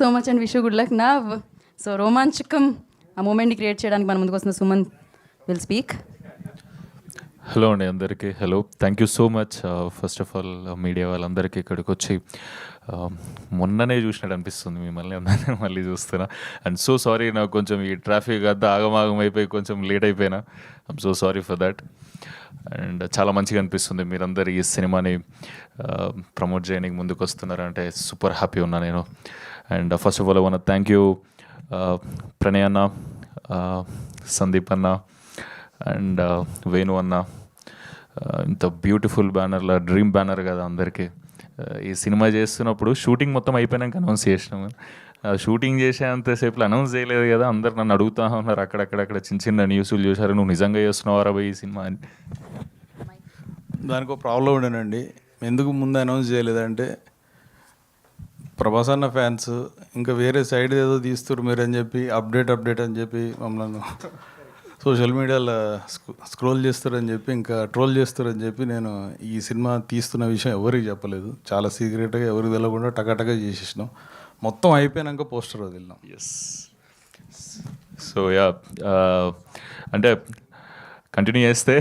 So much and wish good luck నా. So రోమాంచకం ఆ మూమెంట్ని create చేయడానికి మన ముందుకు వస్తున్న సుమన్ విల్ స్పీక్. హలో అండి అందరికీ. Hello, thank you so much. First of all media వాళ్ళందరికీ ఇక్కడికి వచ్చి మొన్ననే చూసినట్టు అనిపిస్తుంది మిమ్మల్ని అందరినీ మళ్ళీ చూస్తున్నా. అండ్ సో సారీ, నాకు కొంచెం ఈ ట్రాఫిక్ అంతా ఆగమాగం అయిపోయి కొంచెం లేట్ అయిపోయినా. I'm so sorry for that. And చాలా మంచిగా అనిపిస్తుంది మీరందరూ ఈ సినిమాని ప్రమోట్ చేయడానికి ముందుకు వస్తున్నారంటే సూపర్ హ్యాపీ ఉన్నా నేను. And first of all I want thank you Pranay అన్న, సందీప్ అన్న అండ్ వేణు అన్న. ఇంత బ్యూటిఫుల్ బ్యానర్ల డ్రీమ్ బ్యానర్ కదా అందరికీ. ఈ సినిమా చేస్తున్నప్పుడు షూటింగ్ మొత్తం అయిపోయాక అనౌన్స్ చేసినాము. షూటింగ్ చేసేంతసేపు అనౌన్స్ చేయలేదు కదా. అందరు నన్ను అడుగుతూ ఉన్నారు అక్కడక్కడ చిన్న చిన్న న్యూస్లు చూశారు, నువ్వు నిజంగా చేస్తున్నావారా పోయి ఈ సినిమా అని. దానికి ఒక ప్రాబ్లం ఉండేనండి. ఎందుకు ముందు అనౌన్స్ చేయలేదంటే ప్రభాస్ అన్న ఫ్యాన్స్ ఇంకా వేరే సైడ్ ఏదో తీస్తారు మీరు అని చెప్పి అప్డేట్ అని చెప్పి మమ్మల్ని సోషల్ మీడియాలో స్క్రోల్ చేస్తారని చెప్పి ఇంకా ట్రోల్ చేస్తారని చెప్పి నేను ఈ సినిమా తీస్తున్న విషయం ఎవరికి చెప్పలేదు. చాలా సీక్రెట్గా ఎవరికి తెలియకుండా టకాటకా చేసేసినాం. మొత్తం అయిపోయాక పోస్టర్ వదిలినాం. ఎస్. సో యా, అంటే కంటిన్యూ చేస్తే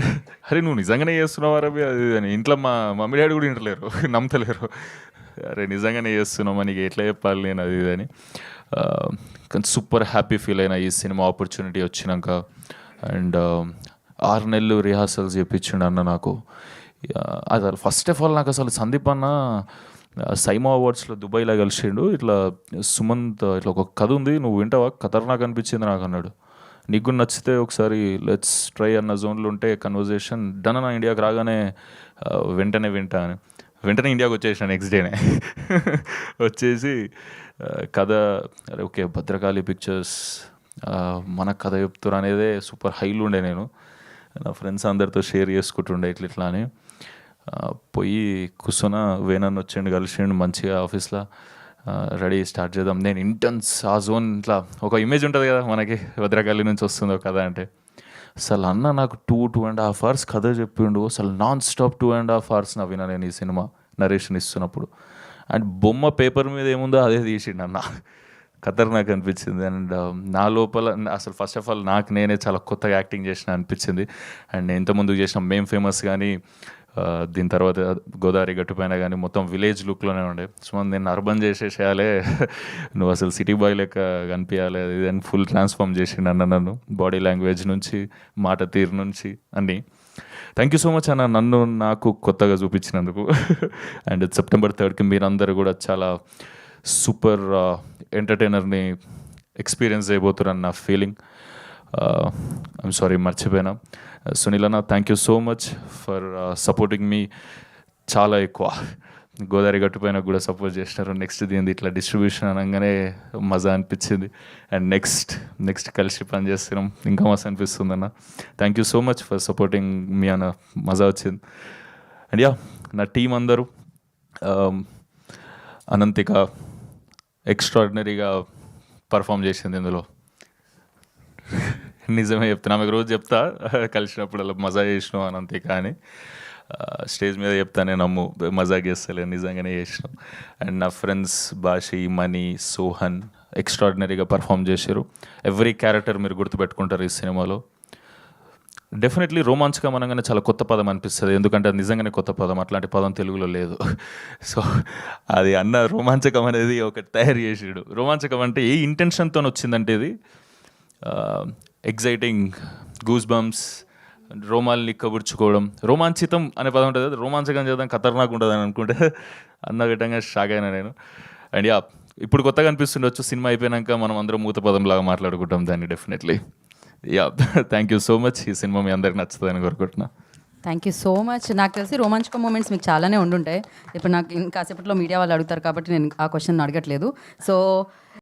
అరే నువ్వు నిజంగానే చేస్తున్నావు రవి అది అని ఇంట్లో మా మమ్మీ డాడీ కూడా వింటలేరు, నమ్మతలేరు. అరే నిజంగానే చేస్తున్నావు నీకు ఎట్లా చెప్పాలి నేను అది ఇది అని. కానీ సూపర్ హ్యాపీ ఫీల్ అయినా ఈ సినిమా ఆపర్చునిటీ వచ్చినాక. అండ్ 6 నెలలు రిహార్సల్స్ చేయించిండు అన్న నాకు. అది ఫస్ట్ ఆఫ్ ఆల్ నాకు అసలు సందీప్ అన్న సైమా అవార్డ్స్లో దుబాయ్లో కలిసిండు. ఇట్లా సుమంత్ ఇట్లా ఒక కథ ఉంది నువ్వు వింటావా, ఖతర్నాక్ అనిపించింది నాకు అన్నాడు. నీకు నచ్చితే ఒకసారి లెట్స్ ట్రై అన్న జోన్లో ఉంటే కన్వర్జేషన్ డన్ అన్న. ఇండియాకి రాగానే వెంటనే వింటా అని వెంటనే ఇండియాకి వచ్చేసిన నెక్స్ట్ డేనే వచ్చేసి కథ అరే ఓకే భద్రకాళి పిక్చర్స్ మన కథ చెప్తారు అనేదే సూపర్ హైలు ఉండే. నేను నా ఫ్రెండ్స్ అందరితో షేర్ చేసుకుంటుండే ఇట్లా అని. పోయి కూర్చొని వేనన్ను వచ్చిండు, కలిసిండు మంచిగా ఆఫీస్లో రెడీ స్టార్ట్ చేద్దాం. నేను ఇంటెన్స్ ఆ జోన్ ఇట్లా ఒక ఇమేజ్ ఉంటుంది కదా మనకి భద్రకాళి నుంచి వస్తుందో కథ అంటే. అసలు అన్న నాకు 2.5 hours కథ చెప్పిండు. అసలు నాన్ స్టాప్ 2.5 hours నవ్వినా నేను ఈ సినిమా నరేషన్ ఇస్తున్నప్పుడు. అండ్ బొమ్మ పేపర్ మీద ఏముందో అదే తీసిండు అన్న. ఖతర్నాక్ అనిపించింది. అండ్ నా లోపల అసలు ఫస్ట్ ఆఫ్ ఆల్ నాకు నేనే చాలా కొత్తగా యాక్టింగ్ చేసిన అనిపించింది. అండ్ ఇంతకుముందు చేసిన మేం ఫేమస్ కానీ దీని తర్వాత గోదావరి గట్టుపైన కానీ మొత్తం విలేజ్ లుక్లోనే ఉండే. సో నేను అర్బన్ చేసేసేయాలి, నువ్వు అసలు సిటీ బాయ్ లెక్క కనిపించాలి అది అని ఫుల్ ట్రాన్స్ఫార్మ్ చేసిండు అన్న నన్ను. బాడీ లాంగ్వేజ్ నుంచి మాట తీరు నుంచి అన్నీ. థ్యాంక్ యూ సో మచ్ అన్న నన్ను నాకు కొత్తగా చూపించినందుకు. అండ్ September 3rd మీరందరూ కూడా చాలా సూపర్ ఎంటర్టైనర్ని ఎక్స్పీరియన్స్ చేయబోతున్నారని నా ఫీలింగ్. ఐమ్ సారీ మర్చిపోయినా. సునీల్ అన్న thank you so much for supporting మీ. చాలా ఎక్కువ గోదావరి గట్టుపైన కూడా సపోర్ట్ చేసినారు. నెక్స్ట్ దీనిది ఇట్లా డిస్ట్రిబ్యూషన్ అనగానే మజా అనిపించింది. అండ్ నెక్స్ట్ కలిసి పని చేస్తున్నాం ఇంకా మస్తు అనిపిస్తుంది అన్న. Thank you so much for supporting మీ అన్న, మజా వచ్చింది. అండ్ యా నా టీం అందరూ అనంతిక ఎక్స్ట్రాడినరీగా పర్ఫామ్ చేసింది ఇందులో. నిజమే చెప్తున్నా, ఆమెకు రోజు చెప్తా కలిసినప్పుడు అలా మజా చేసినాం అనంతిక అని. స్టేజ్ మీద చెప్తానే నమ్ము మజాక్ చేస్తలే, నిజంగానే చేసినాం. అండ్ నా ఫ్రెండ్స్ బాషి, మణి, సోహన్ ఎక్స్ట్రాడినరీగా పర్ఫామ్ చేశారు. ఎవ్రీ క్యారెక్టర్ మీరు గుర్తుపెట్టుకుంటారు ఈ సినిమాలో. డెఫినెట్లీ రోమాంచకం అనగానే చాలా కొత్త పదం అనిపిస్తుంది, ఎందుకంటే అది నిజంగానే కొత్త పదం, అట్లాంటి పదం తెలుగులో లేదు. సో అది అన్న రోమాంచకం అనేది ఒకటి తయారు చేసాడు. రోమాంచకం అంటే ఏ ఇంటెన్షన్తో వచ్చిందంటే ఇది ఎగ్జైటింగ్, గూస్ బంప్స్, రోమాల్ని కబుర్చుకోవడం. రోమాంచితం అనే పదం ఉంటుంది, రోమాంచకం చేద్దాం ఖతర్నాక్ ఉంటుంది అని అనుకుంటే అన్న ఘట్టంగా షాక్ అయినా నేను. అండ్ యా ఇప్పుడు కొత్తగా అనిపిస్తుండొచ్చు, సినిమా అయిపోయాక మనం అందరం మూత పదంలాగా మాట్లాడుకుంటాం దాన్ని. Definitely yeah thank you so much. ఈ సినిమా మీ అందరికి నచ్చుతుందని కోరుకుంటున్నా. Thank you so much. నాకు తెలిసి రోమాంచక మూమెంట్స్ మీకు చాలానే ఉండుంటాయి. ఇప్పుడు నాకు ఇంకాసేపట్లో మీడియా వాళ్ళు అడుగుతారు కాబట్టి నేను ఆ క్వశ్చన్ అడగట్లేదు. సో